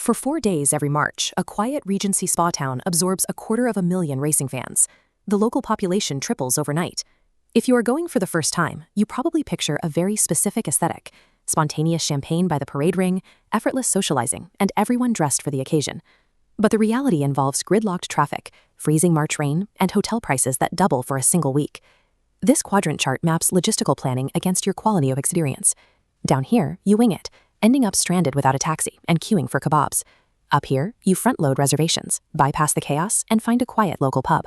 For 4 days every March, a quiet Regency spa town absorbs 250,000 racing fans. The local population triples overnight. If you are going for the first time, you probably picture a very specific aesthetic: spontaneous champagne by the parade ring, effortless socializing, and everyone dressed for the occasion. But the reality involves gridlocked traffic, freezing March rain, and hotel prices that double for a single week. This quadrant chart maps logistical planning against your quality of experience. Down here, you wing it, ending up stranded without a taxi and queuing for kebabs. Up here, you front-load reservations, bypass the chaos, and find a quiet local pub.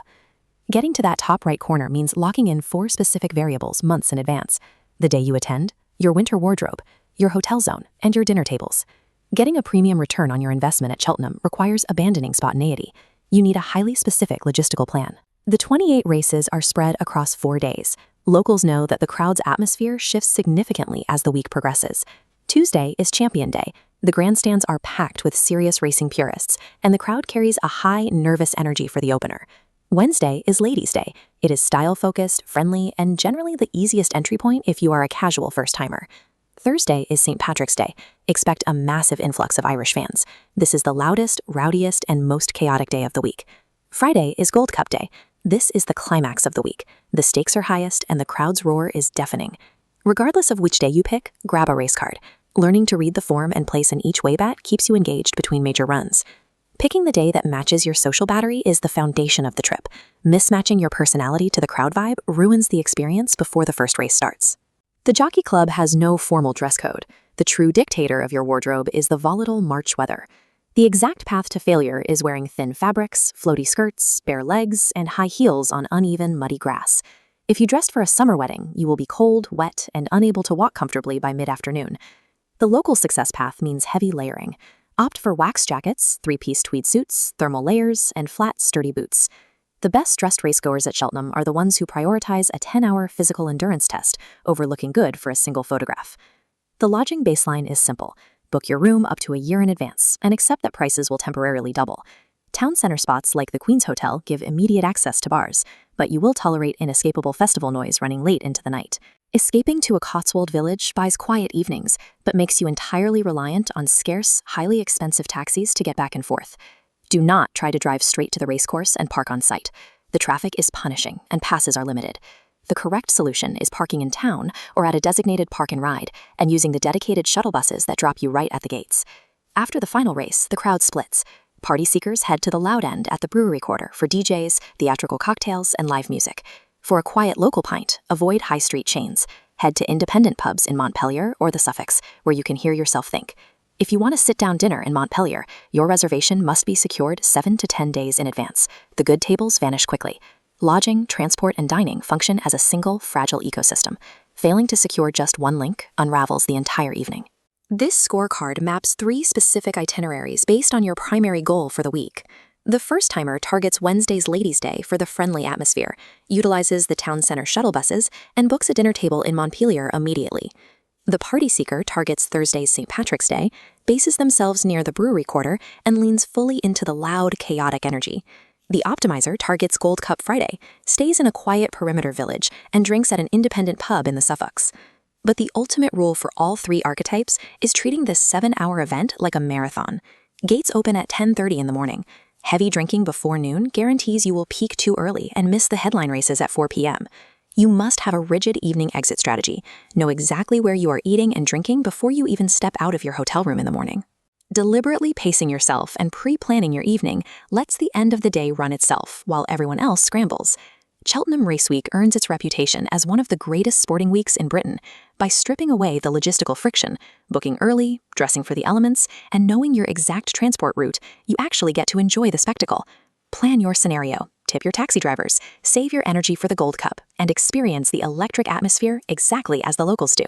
Getting to that top right corner means locking in 4 specific variables months in advance: the day you attend, your winter wardrobe, your hotel zone, and your dinner tables. Getting a premium return on your investment at Cheltenham requires abandoning spontaneity. You need a highly specific logistical plan. The 28 races are spread across 4 days. Locals know that the crowd's atmosphere shifts significantly as the week progresses. Tuesday is Champion Day. The grandstands are packed with serious racing purists, and the crowd carries a high, nervous energy for the opener. Wednesday is Ladies' Day. It is style-focused, friendly, and generally the easiest entry point if you are a casual first-timer. Thursday is St. Patrick's Day. Expect a massive influx of Irish fans. This is the loudest, rowdiest, and most chaotic day of the week. Friday is Gold Cup Day. This is the climax of the week. The stakes are highest, and the crowd's roar is deafening. Regardless of which day you pick, grab a race card. Learning to read the form and place an each-way bet keeps you engaged between major runs. Picking the day that matches your social battery is the foundation of the trip. Mismatching your personality to the crowd vibe ruins the experience before the first race starts. The Jockey Club has no formal dress code. The true dictator of your wardrobe is the volatile March weather. The exact path to failure is wearing thin fabrics, floaty skirts, bare legs, and high heels on uneven, muddy grass. If you dressed for a summer wedding, you will be cold, wet, and unable to walk comfortably by mid-afternoon. The local success path means heavy layering. Opt for wax jackets, 3-piece tweed suits, thermal layers, and flat, sturdy boots. The best-dressed racegoers at Cheltenham are the ones who prioritize a 10-hour physical endurance test over looking good for a single photograph. The lodging baseline is simple. Book your room up to a year in advance and accept that prices will temporarily double. Town center spots like the Queen's Hotel give immediate access to bars, but you will tolerate inescapable festival noise running late into the night. Escaping to a Cotswold village buys quiet evenings, but makes you entirely reliant on scarce, highly expensive taxis to get back and forth. Do not try to drive straight to the racecourse and park on site. The traffic is punishing, and passes are limited. The correct solution is parking in town or at a designated park and ride, and using the dedicated shuttle buses that drop you right at the gates. After the final race, the crowd splits. Party seekers head to the loud end at the brewery quarter for DJs, theatrical cocktails, and live music. For a quiet local pint, avoid high street chains. Head to independent pubs in Montpellier or the Suffolks, where you can hear yourself think. If you want a sit-down dinner in Montpellier, your reservation must be secured 7 to 10 days in advance. The good tables vanish quickly. Lodging, transport, and dining function as a single, fragile ecosystem. Failing to secure just one link unravels the entire evening. This scorecard maps 3 specific itineraries based on your primary goal for the week. The first-timer targets Wednesday's Ladies' Day for the friendly atmosphere, utilizes the town center shuttle buses, and books a dinner table in Montpellier immediately. The party seeker targets Thursday's St. Patrick's Day, bases themselves near the brewery quarter, and leans fully into the loud, chaotic energy. The optimizer targets Gold Cup Friday, stays in a quiet perimeter village, and drinks at an independent pub in the Suffolks. But the ultimate rule for all 3 archetypes is treating this 7-hour event like a marathon. Gates open at 10:30 in the morning. Heavy drinking before noon guarantees you will peak too early and miss the headline races at 4 p.m. You must have a rigid evening exit strategy. Know exactly where you are eating and drinking before you even step out of your hotel room in the morning. Deliberately pacing yourself and pre-planning your evening lets the end of the day run itself while everyone else scrambles. Cheltenham Race Week earns its reputation as one of the greatest sporting weeks in Britain by stripping away the logistical friction. Booking early, dressing for the elements, and knowing your exact transport route, you actually get to enjoy the spectacle. Plan your scenario, tip your taxi drivers, save your energy for the Gold Cup, and experience the electric atmosphere exactly as the locals do.